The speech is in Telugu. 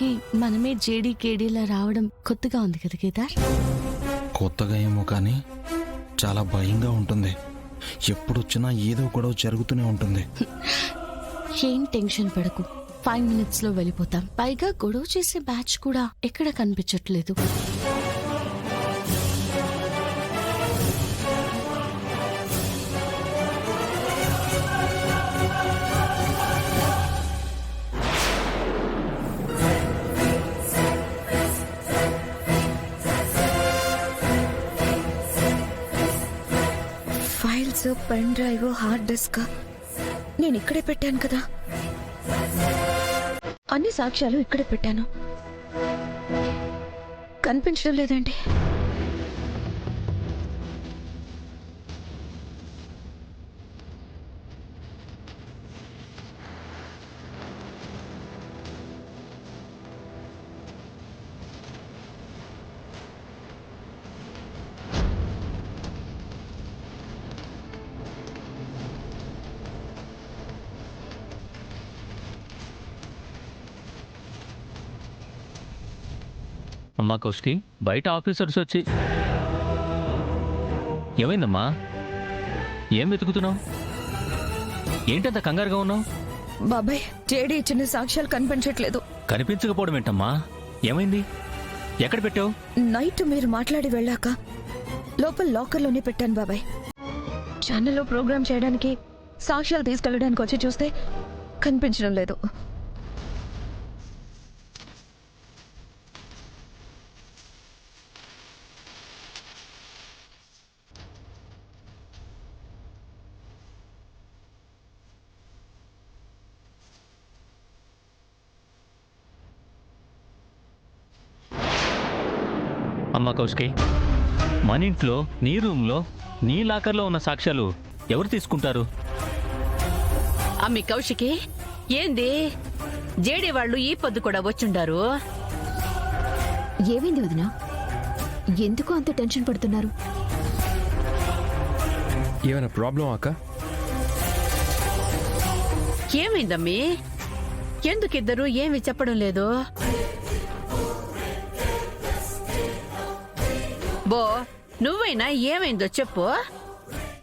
కేసుకి మనమే జేడీ కేడీలా రావడం కొత్తగా ఉంది కదా కేదార్. కొత్తగా ఏమో కానీ చాలా భయంగా ఉంటుంది. ఎప్పుడొచ్చినా ఏదో గొడవ జరుగుతూనే ఉంటుంది. ఏం టెన్షన్ పడకు, 5 minutes లో వెళ్ళిపోతాం. పైగా గొడవ చేసే బ్యాచ్ కూడా ఎక్కడ కనిపించట్లేదు. Files, pen drive, hard disk నేను ఇక్కడే పెట్టాను కదా. అన్ని సాక్ష్యాలు ఇక్కడే పెట్టాను. కనిపించడం లేదండి. అమ్మా కౌశికి, బయట ఆఫీసర్స్ వచ్చి. ఏమైందమ్మా? ఏం వెతుకుతున్నావు? ఏంటంత కంగారుగా ఉన్నావు? బాబాయ్, జేడీ ఇచ్చిన సాక్ష్యాలు కనిపించట్లేదు. కనిపించకపోవడం ఏంటమ్మా? ఏమైంది? ఎక్కడ పెట్టావు? నైట్ మీరు మాట్లాడి వెళ్ళాక లోపల లాకర్లోనే పెట్టాను బాబాయ్. ఛానల్లో ప్రోగ్రామ్ చేయడానికి సాక్ష్యాలు తీసుకెళ్ళడానికి వచ్చి చూస్తే కనిపించడం లేదు. అమ్మా కౌశికి, మన ఇంట్లో, నీ రూమ్లో, నీ లాకర్లో ఉన్న సాక్ష్యాలు ఎవరు తీసుకుంటారు? అమ్మి కౌశికి, ఏంది జేడీ వాళ్ళు ఈ పొద్దు కూడా వచ్చుండారు? ఏమైంది వదినా? ఎందుకు అంత టెన్షన్ పడుతున్నారు? ఏమైనా ప్రాబ్లం అక్క? ఏమైందమ్మి? ఎందుకిద్దరు ఏమి చెప్పడం లేదు? బో, నువ్వైనా ఏమైందో చెప్పు.